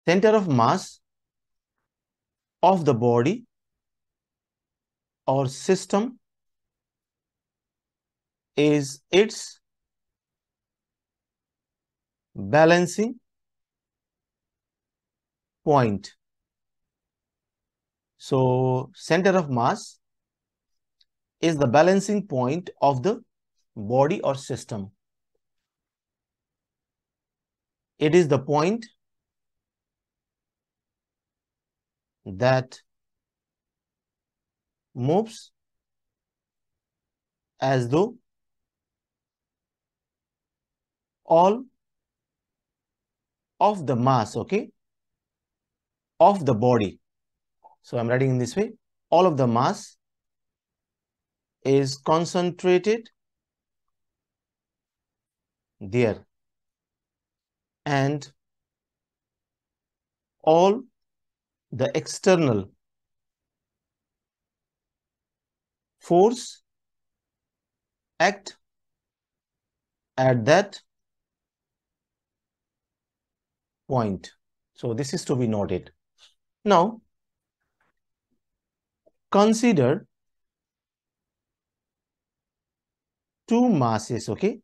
center of mass of the body or system is its balancing point. So center of mass is the balancing point of the body or system. It is the point that moves as though all of the mass, okay, of the body. So I'm writing in this way, all of the mass is concentrated there, and all the external force act at that point. So this is to be noted. Now, consider two masses, okay,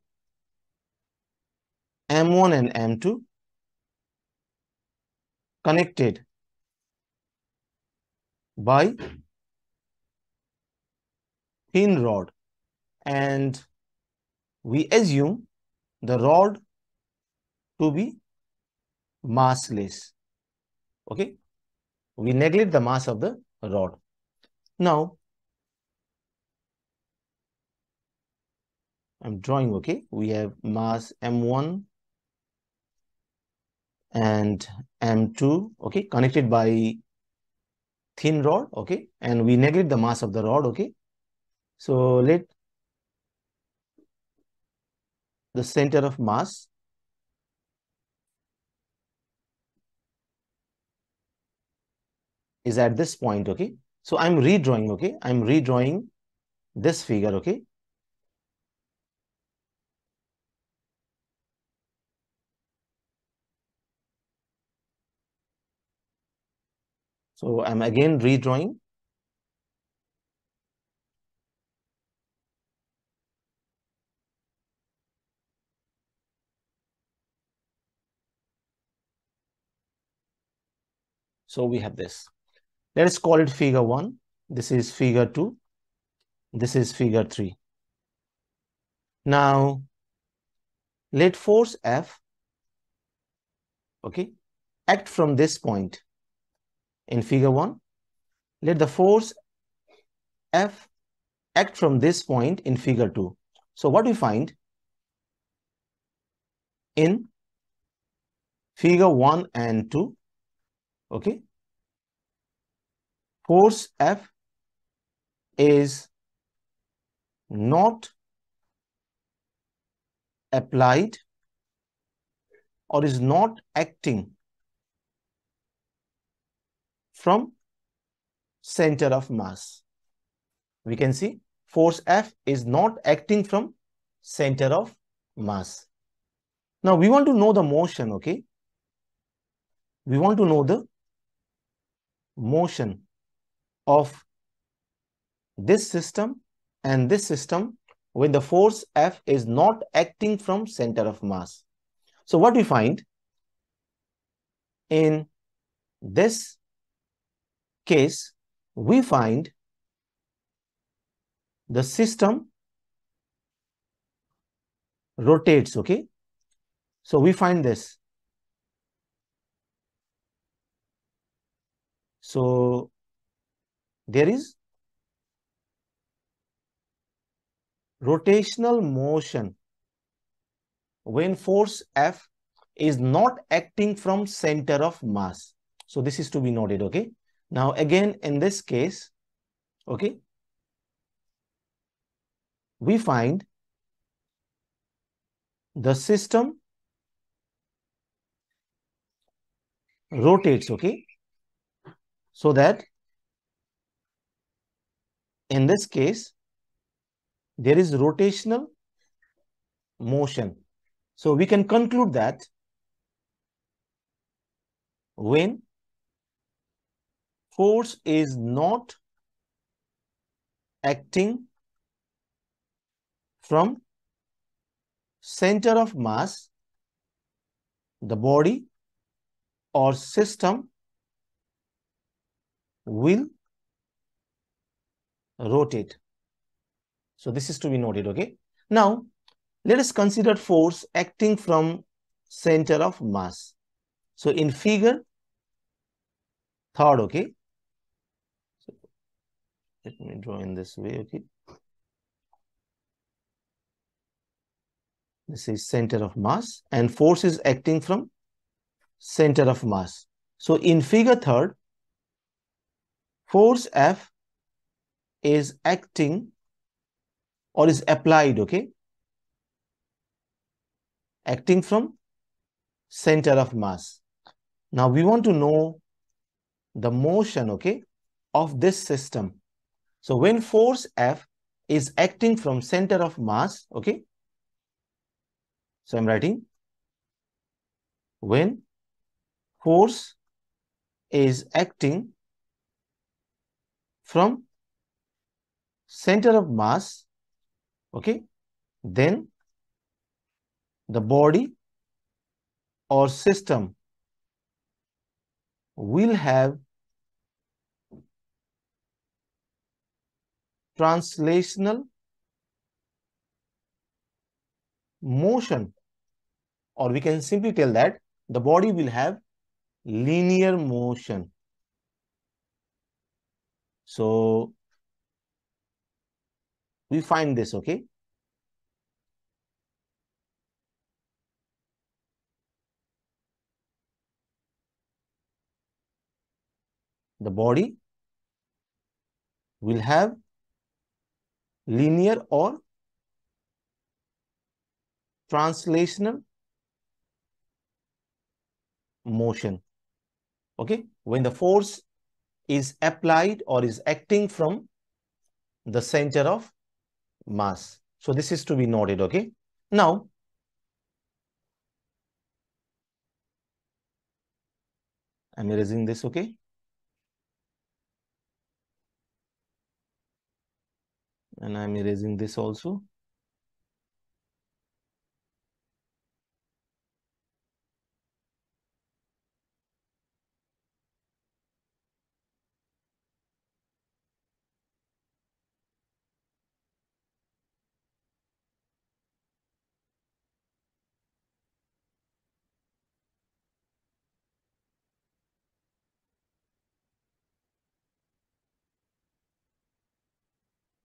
M1 and M2, connected by thin rod, and we assume the rod to be massless. Okay, we neglect the mass of the rod. Now, I'm drawing, okay, we have mass M1 and M2, okay, connected by thin rod, okay, and we neglect the mass of the rod, okay. So let the center of mass is at this point, okay. So I'm redrawing, okay, I'm redrawing this figure, okay. So I'm again redrawing. So we have this. Let us call it figure 1. This is figure 2. This is figure 3. Now, let force F, okay, act from this point in figure 1. Let the force F act from this point in figure 2. So what we find in figure 1 and 2, okay, force F is not applied or is not acting from center of mass. We can see force F is not acting from center of mass. Now we want to know the motion, okay? We want to know the motion of this system and this system when the force F is not acting from center of mass. So what we find in this case, we find the system rotates, okay? So we find this. So there is rotational motion when force F is not acting from center of mass. So this is to be noted, okay? Now again, in this case, okay, we find the system rotates, okay? So that in this case, there is rotational motion. So we can conclude that when force is not acting from center of mass, the body or system will rotate. So this is to be noted, okay? Now, let us consider force acting from center of mass. So in figure third, okay? So let me draw in this way, okay? This is center of mass and force is acting from center of mass. So in figure third, force F is acting or is applied, okay? Acting from center of mass. Now we want to know the motion, okay, of this system. So when force F is acting from center of mass, okay? So I'm writing when force is acting from center of mass, okay, then the body or system will have translational motion, or we can simply tell that the body will have linear motion. So we find this, okay? The body will have linear or translational motion, okay? When the force is applied or is acting from the center of mass. So this is to be noted, okay? Now, I'm erasing this, okay? And I'm erasing this also.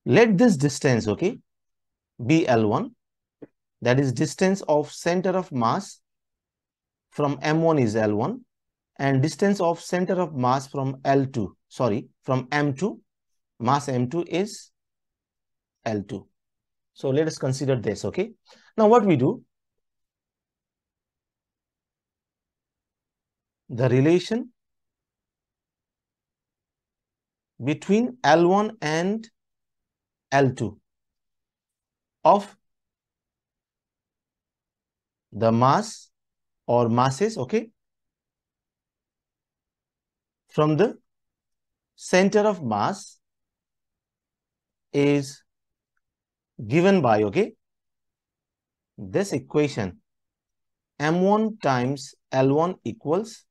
Let this distance, okay, be L1. That is distance of center of mass from M1 is L1 and distance of center of mass from L2, sorry, from M2, mass M2 is L2. So let us consider this, okay? Now what we do, the relation between L1 and L2 of the mass or masses, okay, from the center of mass is given by, okay, this equation M1 times L1 equals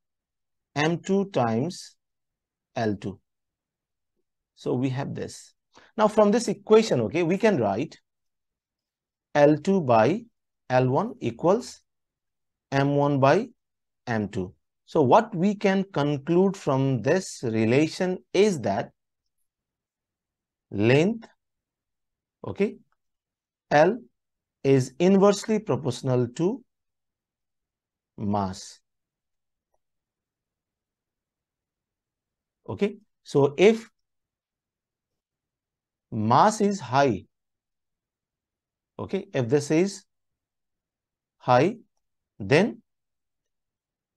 M2 times L2. So we have this. Now from this equation, okay, we can write L2 by L1 equals M1 by M2. So what we can conclude from this relation is that length, okay, L is inversely proportional to mass. Okay, so if mass is high, okay, if this is high, then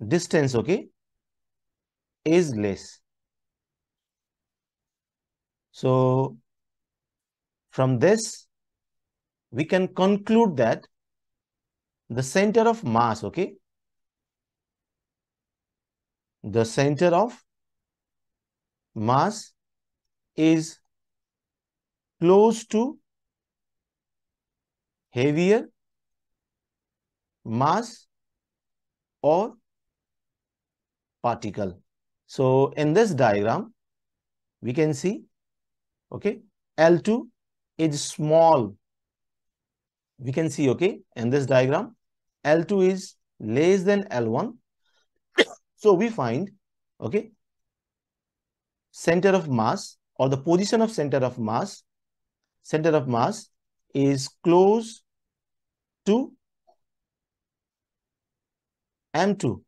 distance, okay, is less. So from this, we can conclude that the center of mass, okay, the center of mass is close to heavier mass or particle. So in this diagram, we can see, okay, L2 is small. We can see, okay, in this diagram, L2 is less than L1. So we find, okay, center of mass or the position of center of mass is close to M2.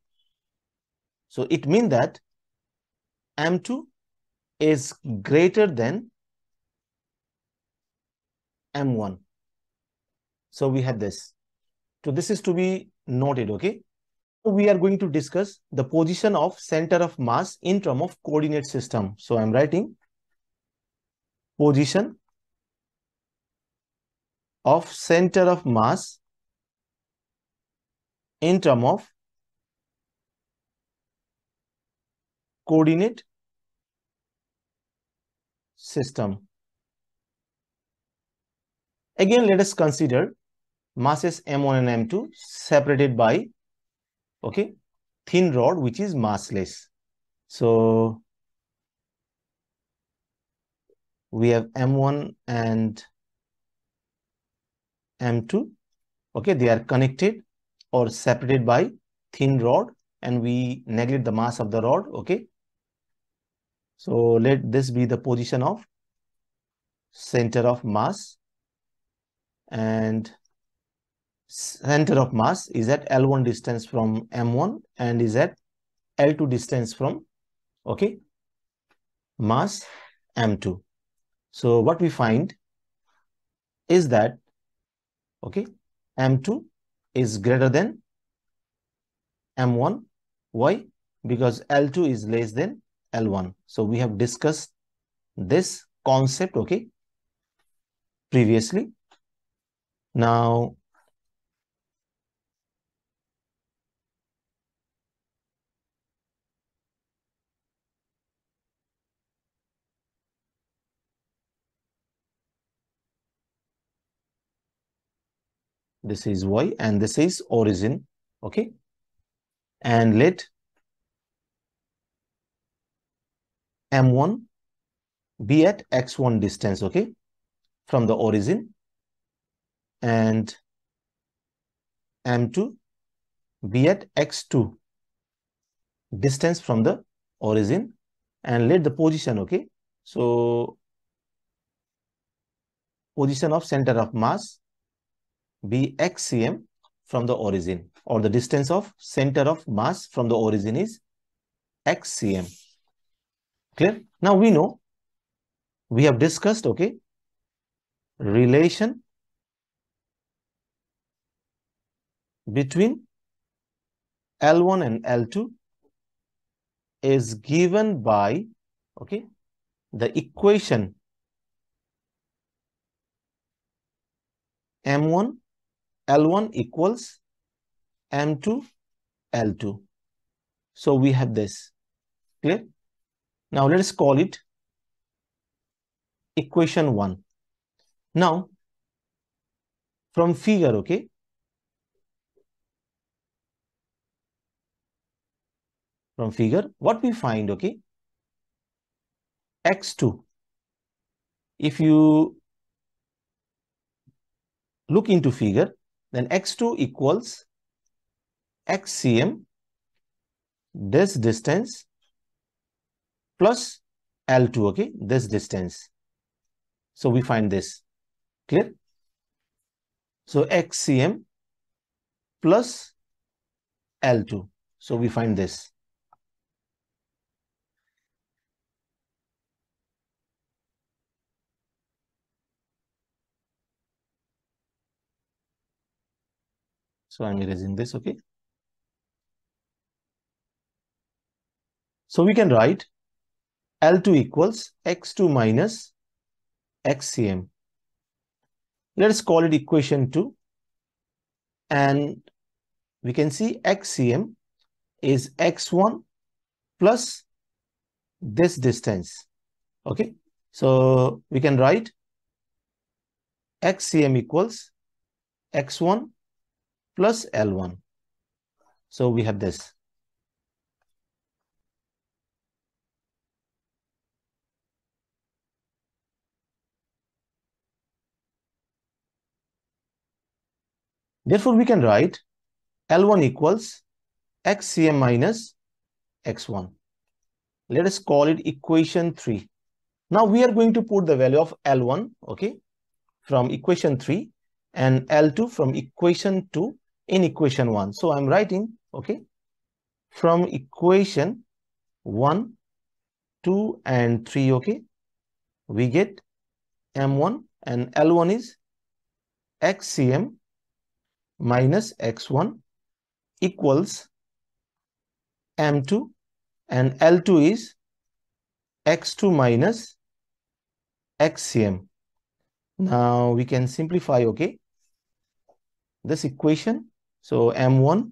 So it means that M2 is greater than M1. So we have this. So this is to be noted, okay? We are going to discuss the position of center of mass in terms of coordinate system. So I'm writing position of center of mass in terms of coordinate system. Again, let us consider masses M1 and M2 separated by, okay, thin rod which is massless. So we have M1 and M2, okay, they are connected or separated by thin rod, and we neglect the mass of the rod, okay. So let this be the position of center of mass, and center of mass is at L1 distance from M1 and is at L2 distance from, okay, mass M2. So what we find is that, okay, M2 is greater than M1. Why? Because L2 is less than L1. So we have discussed this concept, okay, previously. Now, this is Y and this is origin, okay, and let M1 be at X1 distance, okay, from the origin, and M2 be at X2 distance from the origin, and let the position, okay, so position of center of mass be x cm from the origin, or the distance of center of mass from the origin is x cm. Clear? Now we know, we have discussed, okay, relation between L1 and L2 is given by, okay, the equation M1 L1 equals M2 L2. So we have this. Clear? Now let us call it equation 1. Now from figure, okay, from figure, what we find, okay, X2, if you look into figure, then X2 equals x cm, this distance, plus L2, okay, this distance. So we find this. Clear? So x cm plus L2. So we find this. So I'm erasing this, okay. So we can write L2 equals x2 minus xcm. Let's call it equation 2. And we can see xcm is x1 plus this distance. Okay, so we can write xcm equals x1 plus L1. So we have this. Therefore, we can write L1 equals xcm minus x1. Let us call it equation 3. Now we are going to put the value of L1, okay, from equation 3 and L2 from equation 2 in equation 1. So I'm writing, okay, from equation 1, 2 and 3, okay, we get M1 and L1 is xcm minus x1 equals M2 and L2 is x2 minus xcm. Now we can simplify, okay, this equation. So M1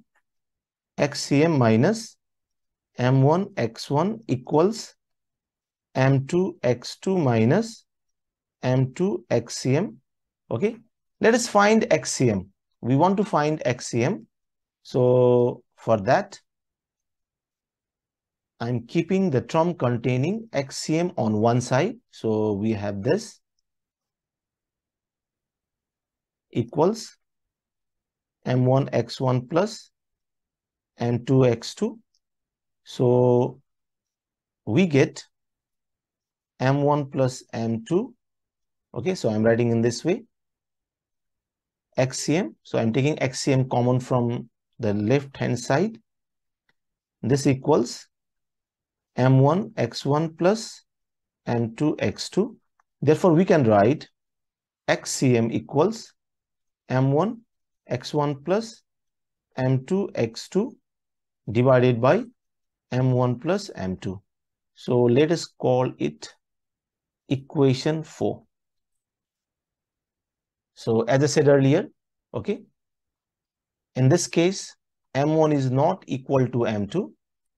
xcm minus M1 x1 equals M2 x2 minus M2 xcm. Okay, let us find xcm. We want to find xcm. So for that, I'm keeping the term containing xcm on one side. So we have this equals M1 x1 plus M2 x2. So we get M1 plus M2. Okay, so I'm writing in this way xcm. So I'm taking xcm common from the left hand side. This equals M1 x1 plus M2 x2. Therefore, we can write xcm equals M1 x1 plus M2 x2 divided by M1 plus M2. So let us call it equation 4. So as I said earlier, okay, in this case, M1 is not equal to M2.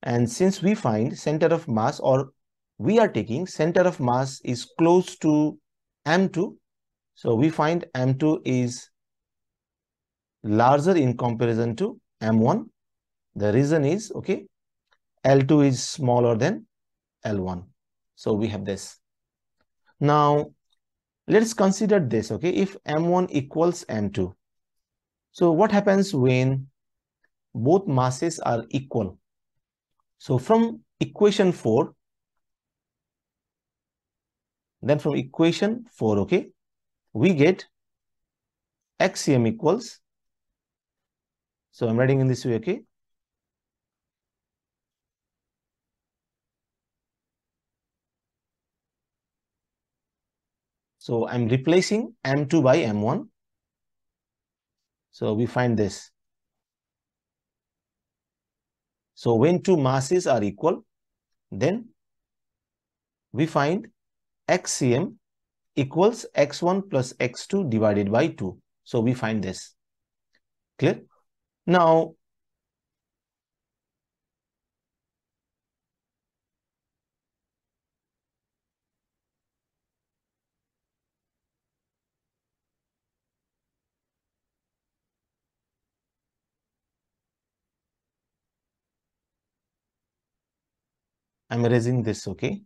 And since we find center of mass, or we are taking center of mass is close to M2, so we find M2 is larger in comparison to M1. The reason is, okay, L2 is smaller than L1. So we have this. Now, let's consider this, okay, if M1 equals M2. So what happens when both masses are equal? So from equation 4, then from equation 4, okay, we get xcm equals, so I'm writing in this way, okay, so I'm replacing M2 by M1. So we find this. So when two masses are equal, then we find xcm equals x1 plus x2 divided by 2. So we find this. Clear? Now, I'm erasing this, okay?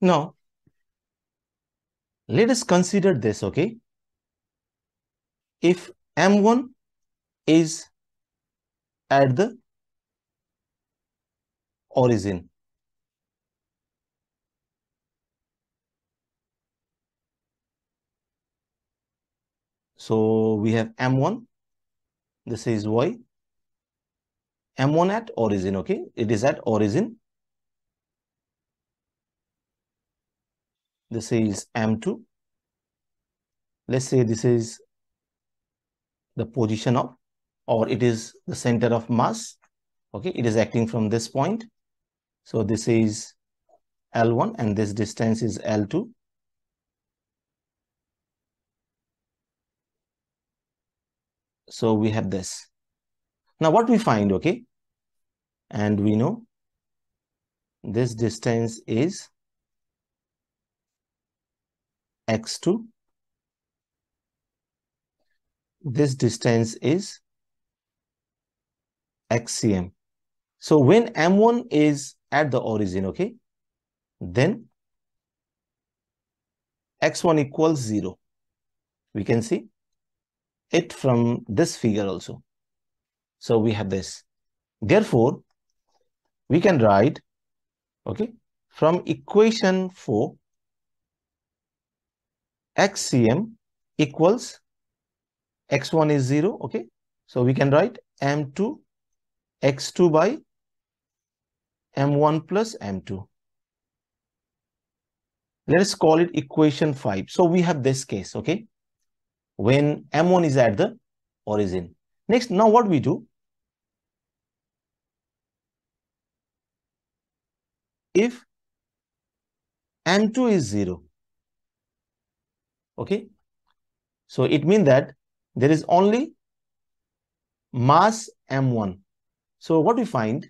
Now, let us consider this, okay? If M1 is at the origin, so we have M1, this is Y, M1 at origin, okay? It is at origin. This is M2. Let's say this is the position of, or it is the center of mass, okay? It is acting from this point. So this is L1 and this distance is L2. So we have this. Now what we find, okay? And we know this distance is x2. This distance is xcm. So when M1 is at the origin, okay, then x1 equals 0. We can see it from this figure also. So we have this. Therefore, we can write, okay, from equation 4, xcm equals x1 is 0, okay. So we can write m2 x2 by m1 plus m2. Let us call it equation 5. So we have this case, okay, when M1 is at the origin. Next, now what we do? If M2 is 0, okay, so it means that there is only mass M1. So what we find?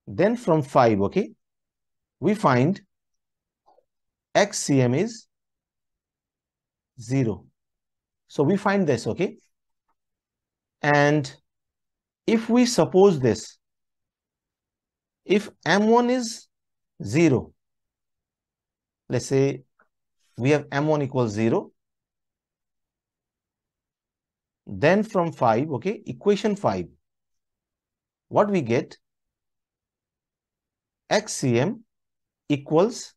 Then from 5, okay, we find xcm is 0. So we find this, okay. And if we suppose this, if M1 is 0, let's say we have M1 equals 0, then from 5, okay, equation 5, what we get? xcm equals,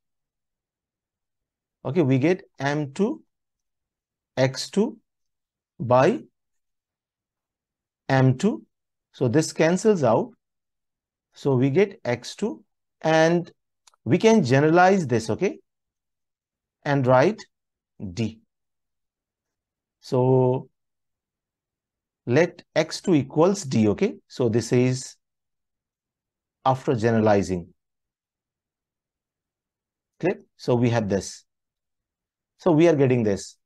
okay, we get m2 x2 by m2. So this cancels out. So we get x2 and we can generalize this, okay, and write d. So let x2 equals d, okay. So this is after generalizing. Clear? So we have this. So we are getting this.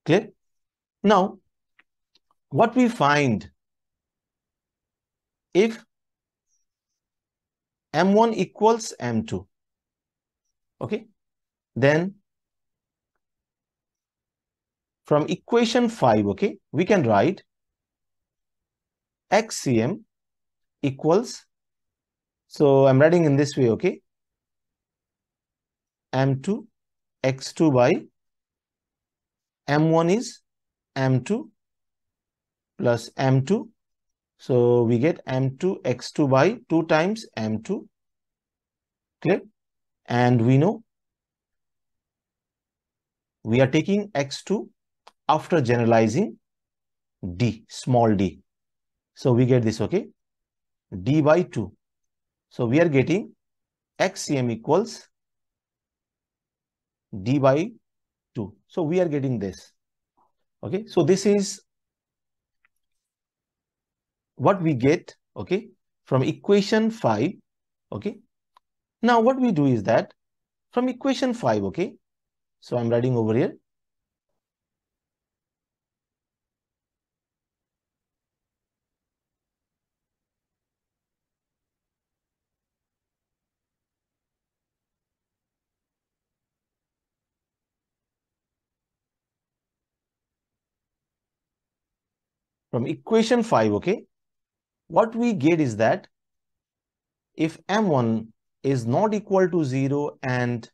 Clear? Now, what we find, if M1 equals M2, okay, then from equation 5, okay, we can write xcm equals, so I'm writing in this way, okay, m2 x2 by m1 is m2 plus m2. So we get m2 x2 by 2 times m2. Clear? And we know we are taking x2 after generalizing d, small d. So we get this, okay, d by 2. So we are getting xcm equals d by 2. So we are getting this. Okay, so this is what we get, okay, from equation 5. Okay, now what we do is that from equation 5, okay, so I'm writing over here. From equation 5, okay, what we get is that if M1 is not equal to 0 and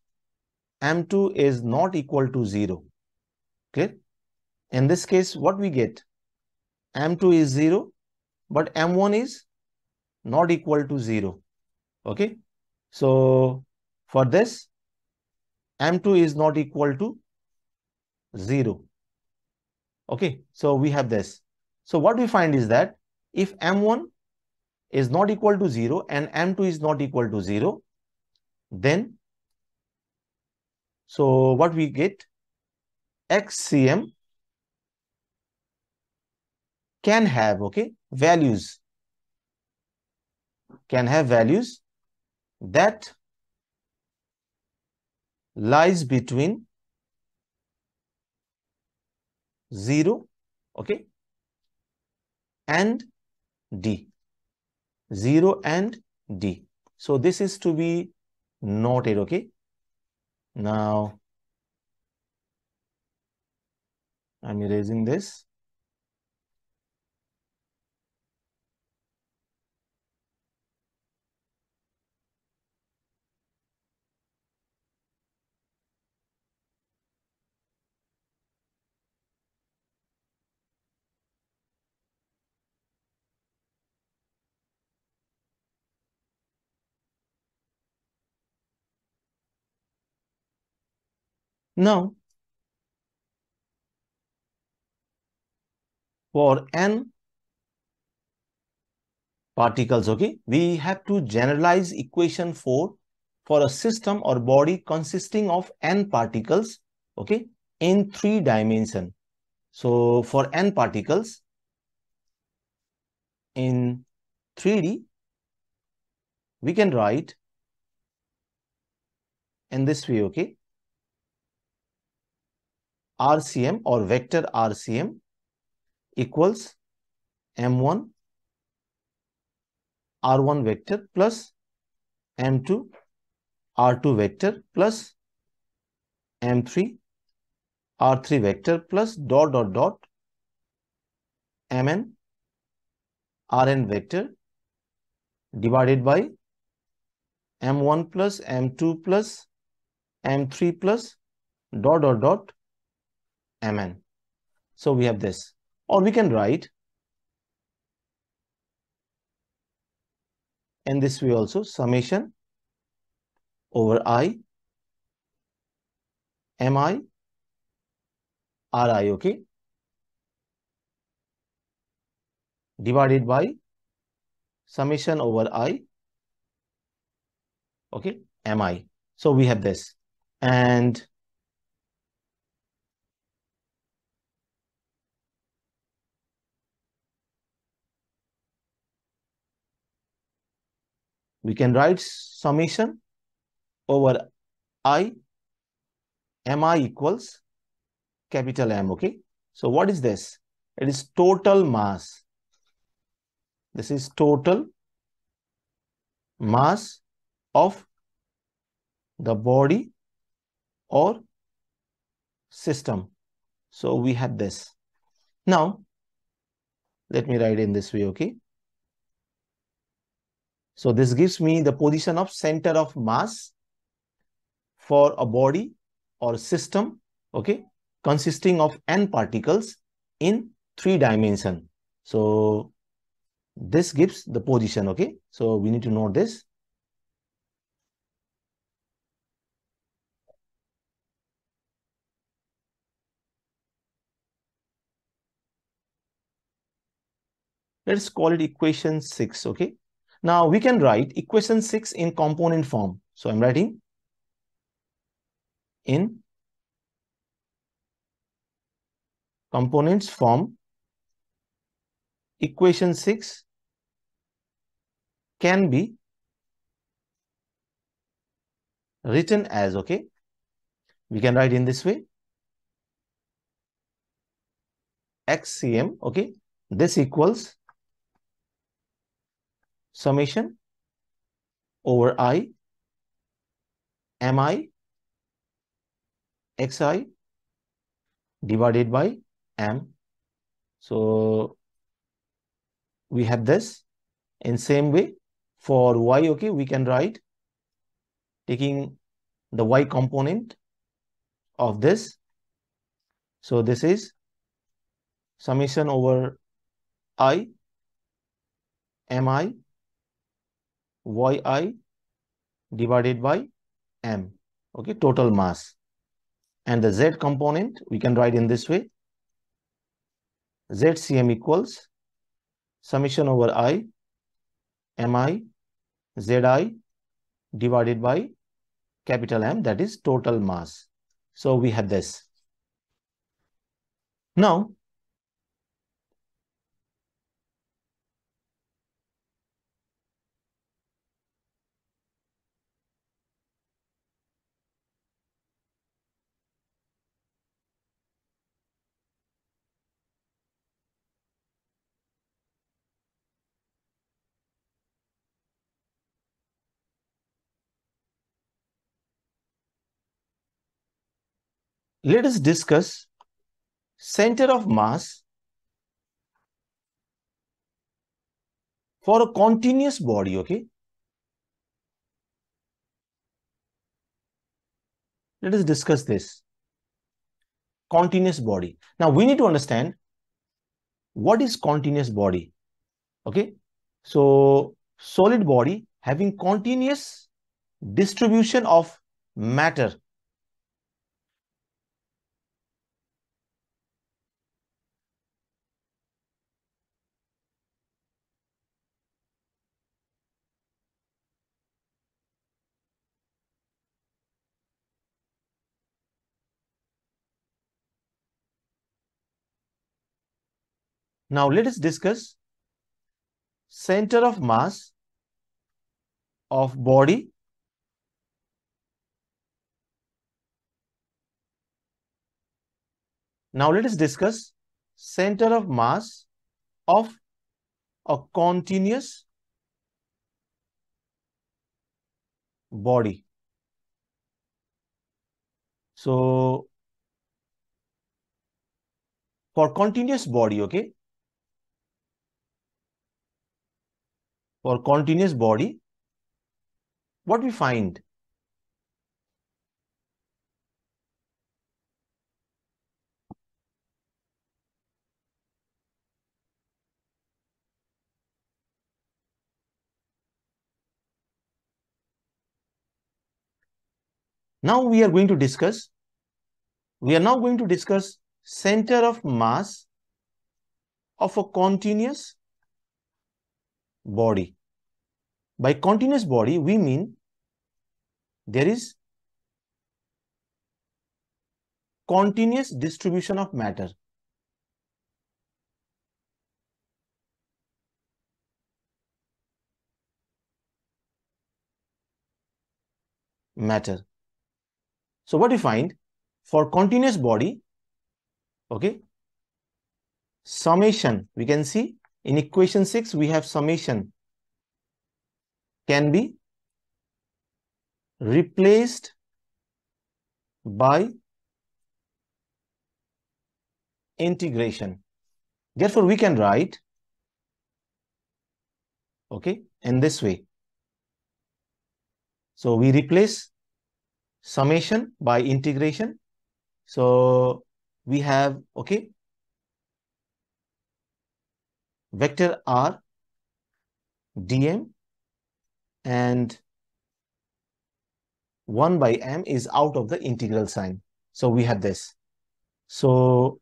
M2 is not equal to 0. Clear? In this case, what we get? M2 is 0, but M1 is not equal to 0. Okay? So, for this, M2 is not equal to 0. Okay? So, we have this. So, what we find is that if M1 is not equal to 0 and M2 is not equal to 0, then, so what we get? XCM can have, okay, values, that lies between 0, okay, and D. 0 and D. So this is to be noted, okay. Now, I'm erasing this. Now, for n particles, okay, we have to generalize equation 4 for a system or body consisting of n particles, okay, in 3 dimension. So, for n particles in 3D, we can write in this way, okay, RCM or vector RCM equals M1 R1 vector plus M2 R2 vector plus M3 R3 vector plus dot dot dot Mn Rn vector divided by M1 plus M2 plus M3 plus dot dot dot Mn. So we have this, or we can write in this way also, summation over I Mi Ri, okay, divided by summation over I, okay, Mi. So we have this, and we can write summation over I Mi equals capital M, okay. So what is this? It is total mass. This is total mass of the body or system. So we have this. Now, let me write in this way, okay. So this gives me the position of center of mass for a body or system, okay, consisting of n particles in 3 dimension. So this gives the position, okay. So we need to note this. Let's call it equation 6, okay. Now we can write equation 6 in component form. So I'm writing in components form. Equation 6 can be written as, okay, we can write in this way, XCM, okay, this equals summation over I Mi Xi divided by M. So we have this. In same way for Y, okay, we can write taking the y component of this. So this is summation over I mi yi divided by m, okay, total mass. And the z component we can write in this way: ZCm equals summation over I mi zi divided by capital M, that is total mass. So we have this. Now, let us discuss center of mass for a continuous body, okay? Let us discuss this. Continuous body. Now, we need to understand what is continuous body, okay? So, solid body having continuous distribution of matter. Now, let us discuss center of mass of body Now let us discuss center of mass of a continuous body. So for continuous body, okay, for continuous body, what we find? Now we are going to discuss, center of mass of a continuous body. By continuous body, we mean there is continuous distribution of matter. So what we find for continuous body, okay, summation, we can see in equation 6, we have summation can be replaced by integration. Therefore, we can write, okay, in this way. So we replace summation by integration. So we have, okay, vector r dm and 1 by m is out of the integral sign. So we have this. So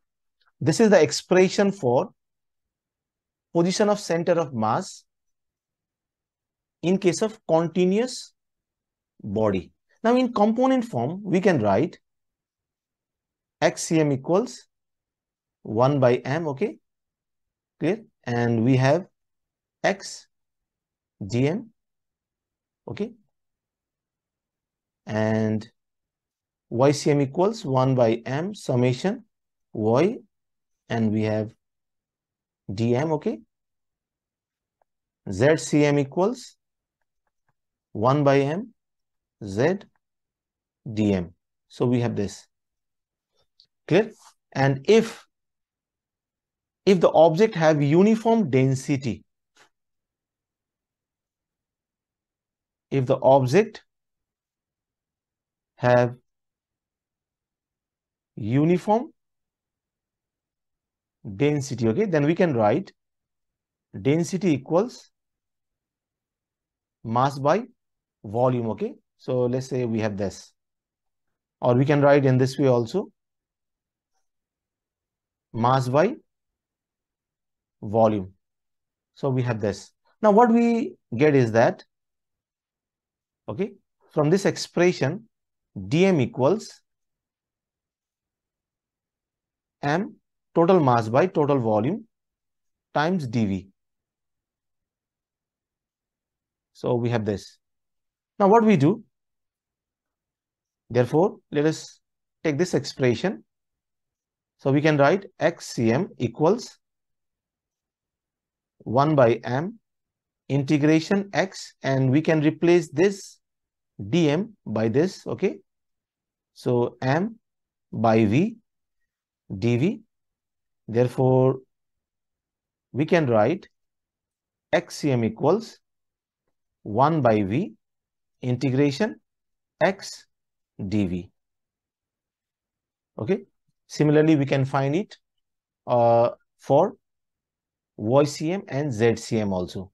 this is the expression for position of center of mass in case of continuous body. Now in component form, we can write xcm equals 1 by m, okay, clear? And we have x dm, okay, and ycm equals 1 by m summation y, and we have dm, okay, zcm equals 1 by m z dm. So we have this, clear? And if the object have uniform density, if the object have uniform density. Okay, then we can write density equals mass by volume. Okay, so let's say we have this, or we can write in this way also, mass by volume. So we have this. Now what we get is that, okay, from this expression, dm equals m total mass by total volume times dv. So we have this. Now what we do, therefore, let us take this expression. So we can write xcm equals 1 by m integration x, and we can replace this dm by this. Okay, so m by v dv. Therefore, we can write xcm equals 1 by v integration x dv. Okay, similarly we can find it for YCM and ZCM also.